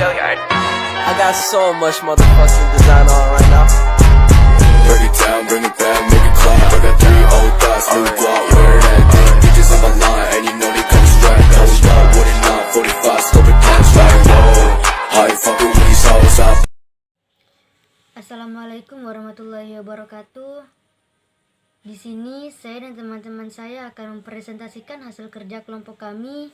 I got so much motherfucking design on right now. Break it down, bring it back, make it clap. I got 3 old thoughts, new guap, wear that thing. Bitches on my line, and you know they come strapped. Hold up, what it not, 45, scope it down, like whoa. How you fucking with these hoes up? Assalamualaikum warahmatullahi wabarakatuh. Di sini saya dan teman-teman saya akan mempresentasikan hasil kerja kelompok kami,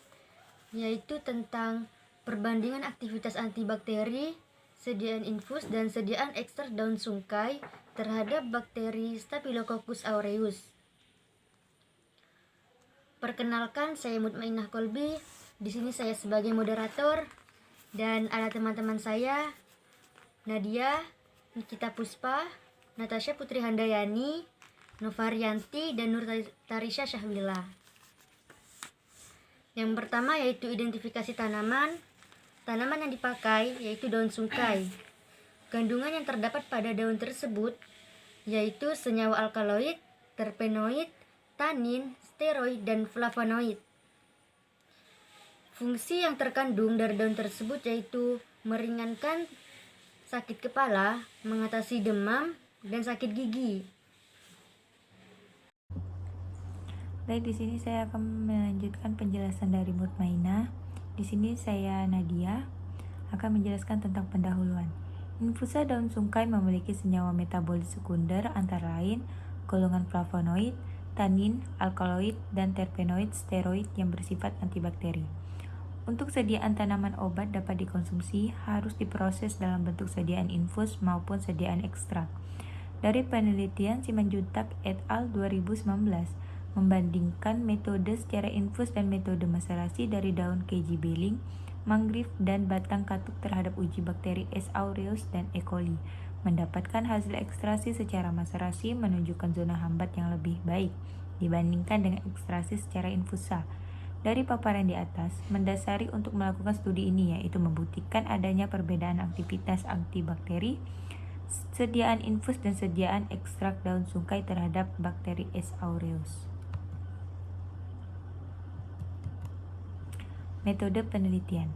yaitu tentang perbandingan aktivitas antibakteri, sediaan infus dan sediaan ekstrak daun sungkai terhadap bakteri Staphylococcus aureus. Perkenalkan, saya Mutmainah Kolbi. Di sini saya sebagai moderator dan ada teman-teman saya, Nadia, Nikita Puspa, Natasha Putri Handayani, Novarianti, dan Nur Tarisha Syahwila. Yang pertama yaitu identifikasi tanaman. Tanaman yang dipakai yaitu daun sungkai. Kandungan yang terdapat pada daun tersebut yaitu senyawa alkaloid, terpenoid, tanin, steroid, dan flavonoid. Fungsi yang terkandung dari daun tersebut yaitu meringankan sakit kepala, mengatasi demam, dan sakit gigi. Baik, di sini saya akan melanjutkan penjelasan dari Mutmainah. Di sini saya Nadia akan menjelaskan tentang pendahuluan. Infusa daun sungkai memiliki senyawa metabolit sekunder antara lain golongan flavonoid, tanin, alkaloid, dan terpenoid, steroid yang bersifat antibakteri. Untuk sediaan tanaman obat dapat dikonsumsi harus diproses dalam bentuk sediaan infus maupun sediaan ekstrak. Dari penelitian Simanjuntak et al. 2019 membandingkan metode secara infus dan metode maserasi dari daun keji beling, mangrove, dan batang katuk terhadap uji bakteri S. aureus dan E. coli. Mendapatkan hasil ekstraksi secara maserasi menunjukkan zona hambat yang lebih baik dibandingkan dengan ekstraksi secara infusa. Dari paparan di atas, mendasari untuk melakukan studi ini yaitu membuktikan adanya perbedaan aktivitas antibakteri, sediaan infus dan sediaan ekstrak daun sungkai terhadap bakteri S. aureus. Metode penelitian.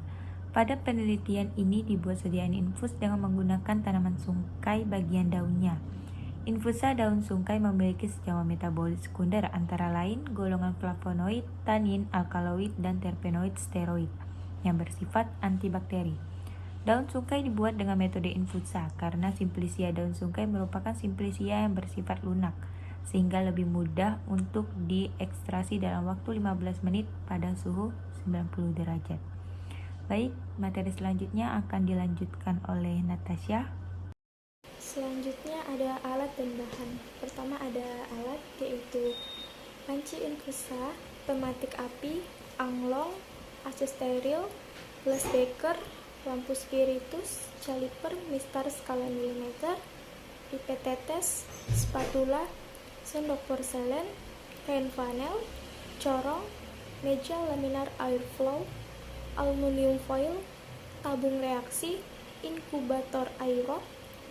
Pada penelitian ini dibuat sediaan infus dengan menggunakan tanaman sungkai bagian daunnya. Infusa daun sungkai memiliki senyawa metabolit sekunder antara lain golongan flavonoid, tanin, alkaloid, dan terpenoid, steroid yang bersifat antibakteri. Daun sungkai dibuat dengan metode infusa karena simplicia daun sungkai merupakan simplicia yang bersifat lunak sehingga lebih mudah untuk diekstrasi dalam waktu 15 menit pada suhu 90 derajat. Baik, materi selanjutnya akan dilanjutkan oleh Natasha. Selanjutnya ada alat dan bahan. Pertama ada alat yaitu panci infusa, pematik api, anglong, AC steril, gelas beker, lampu spiritus, caliper, mistar skala milimeter, pipet tetes, spatula, sendok porselen, kain flanel, corong, meja laminar airflow, aluminium foil, tabung reaksi, inkubator aerob,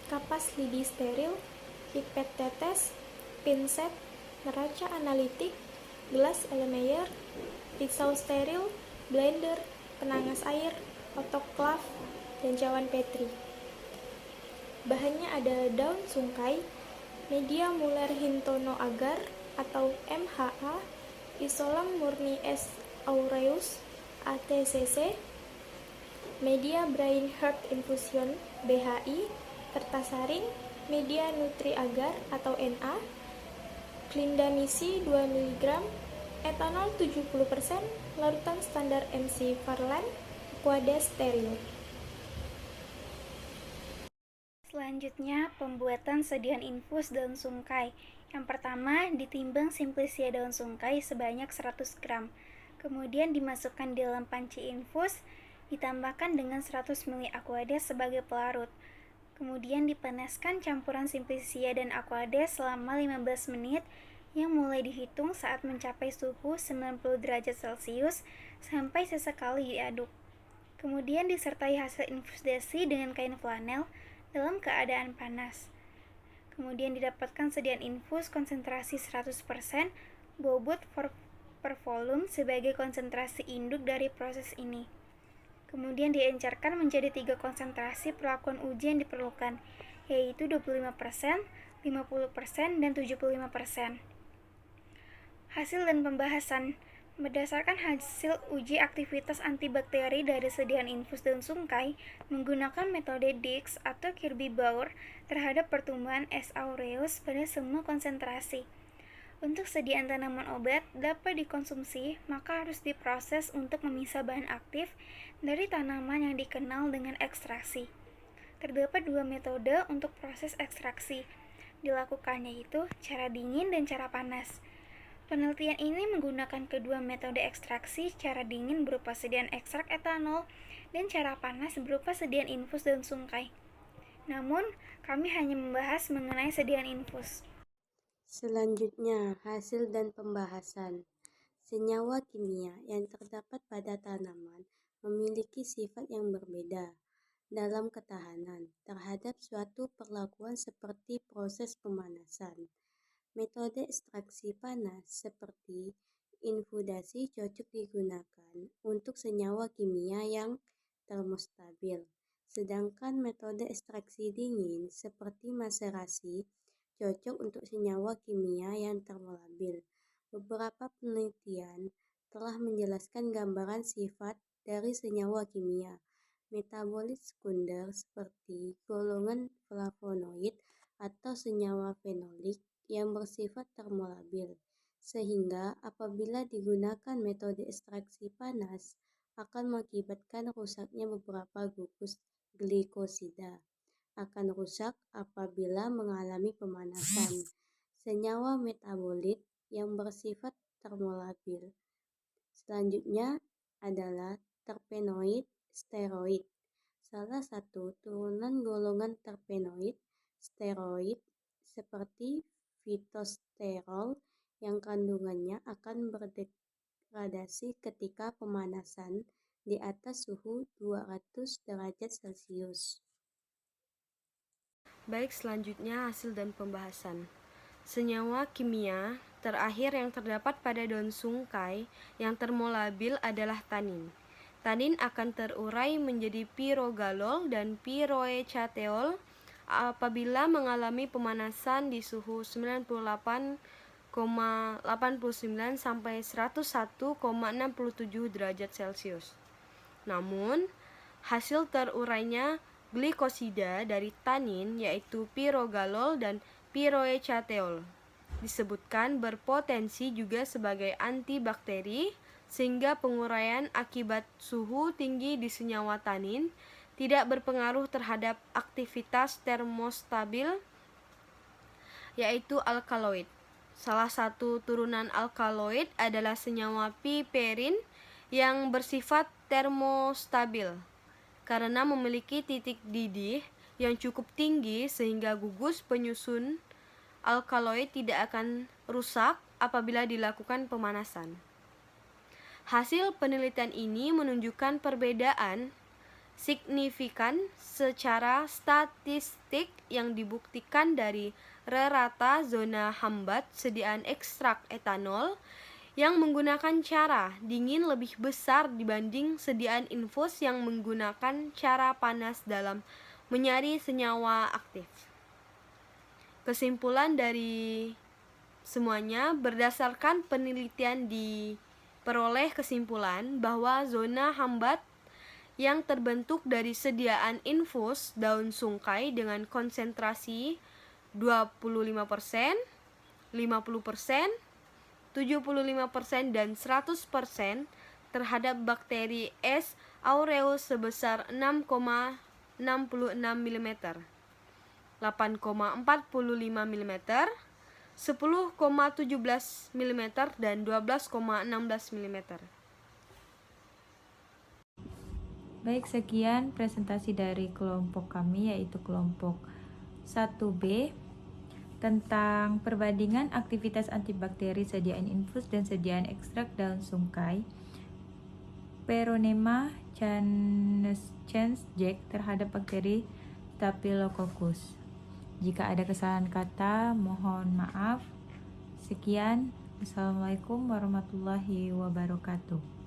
kapas lidi steril, pipet tetes, pinset, neraca analitik, gelas Erlenmeyer, pisau steril, blender, penangas air, otoklav, dan cawan petri. Bahannya ada daun sungkai, media muller hintono agar atau MHA, isolam murni S. aureus ATCC, media brain heart infusion BHI, kertas saring, media nutri agar atau NA, clindamycin 2 mg, etanol 70%, larutan standar MC Farlan, aqueous steril. Selanjutnya, pembuatan sediaan infus daun sungkai. Yang pertama, ditimbang simplicia daun sungkai sebanyak 100 gram. Kemudian dimasukkan di dalam panci infus, ditambahkan dengan 100 ml aqueous sebagai pelarut. Kemudian dipanaskan campuran simplicia dan aqueous selama 15 menit yang mulai dihitung saat mencapai suhu 90 derajat Celcius sampai sesekali diaduk. Kemudian disertai hasil infusasi dengan kain flanel dalam keadaan panas. Kemudian didapatkan sediaan infus konsentrasi 100% bobot per volume sebagai konsentrasi induk dari proses ini. Kemudian diencerkan menjadi 3 konsentrasi perlakuan uji yang diperlukan, yaitu 25%, 50%, dan 75%. Hasil dan pembahasan. Berdasarkan hasil uji aktivitas antibakteri dari sediaan infus daun sungkai menggunakan metode Dix atau Kirby-Bauer terhadap pertumbuhan S. aureus pada semua konsentrasi. Untuk sediaan tanaman obat dapat dikonsumsi, maka harus diproses untuk memisah bahan aktif dari tanaman yang dikenal dengan ekstraksi. Terdapat 2 metode untuk proses ekstraksi. Dilakukannya yaitu cara dingin dan cara panas. Penelitian ini menggunakan kedua metode ekstraksi, cara dingin berupa sediaan ekstrak etanol dan cara panas berupa sediaan infus daun sungkai. Namun, kami hanya membahas mengenai sediaan infus. Selanjutnya, hasil dan pembahasan. Senyawa kimia yang terdapat pada tanaman memiliki sifat yang berbeda dalam ketahanan terhadap suatu perlakuan seperti proses pemanasan. Metode ekstraksi panas seperti infudasi cocok digunakan untuk senyawa kimia yang termostabil, sedangkan metode ekstraksi dingin seperti maserasi cocok untuk senyawa kimia yang termolabil. Beberapa penelitian telah menjelaskan gambaran sifat dari senyawa kimia metabolit sekunder seperti golongan flavonoid atau senyawa fenolik yang bersifat termolabil, sehingga apabila digunakan metode ekstraksi panas akan mengakibatkan rusaknya beberapa gugus glikosida, akan rusak apabila mengalami pemanasan. Senyawa metabolit yang bersifat termolabil selanjutnya adalah terpenoid steroid. Salah satu turunan golongan terpenoid steroid seperti fitosterol yang kandungannya akan berdegradasi ketika pemanasan di atas suhu 200 derajat Celcius. Baik, selanjutnya hasil dan pembahasan. Senyawa kimia terakhir yang terdapat pada daun sungkai yang termolabil adalah tanin. Tanin akan terurai menjadi pirogalol dan piroechateol apabila mengalami pemanasan di suhu 98,89 sampai 101,67 derajat Celcius. Namun, hasil terurainya glikosida dari tanin yaitu pirogalol dan piroechateol disebutkan berpotensi juga sebagai antibakteri, sehingga penguraian akibat suhu tinggi di senyawa tanin tidak berpengaruh terhadap aktivitas termostabil yaitu alkaloid. Salah satu turunan alkaloid adalah senyawa piperin yang bersifat termostabil karena memiliki titik didih yang cukup tinggi sehingga gugus penyusun alkaloid tidak akan rusak apabila dilakukan pemanasan. Hasil penelitian ini menunjukkan perbedaan signifikan secara statistik yang dibuktikan dari rata zona hambat sediaan ekstrak etanol yang menggunakan cara dingin lebih besar dibanding sediaan infus yang menggunakan cara panas dalam menyaring senyawa aktif. Kesimpulan dari semuanya, berdasarkan penelitian diperoleh kesimpulan bahwa zona hambat yang terbentuk dari sediaan infus daun sungkai dengan konsentrasi 25%, 50%, 75% dan 100% terhadap bakteri S. aureus sebesar 6,66 mm, 8,45 mm, 10,17 mm, dan 12,16 mm. Baik, sekian presentasi dari kelompok kami, yaitu kelompok 1B tentang perbandingan aktivitas antibakteri sediaan infus dan sediaan ekstrak daun sungkai Peronema Jack terhadap bakteri Staphylococcus. Jika ada kesalahan kata, mohon maaf. Sekian. Assalamualaikum warahmatullahi wabarakatuh.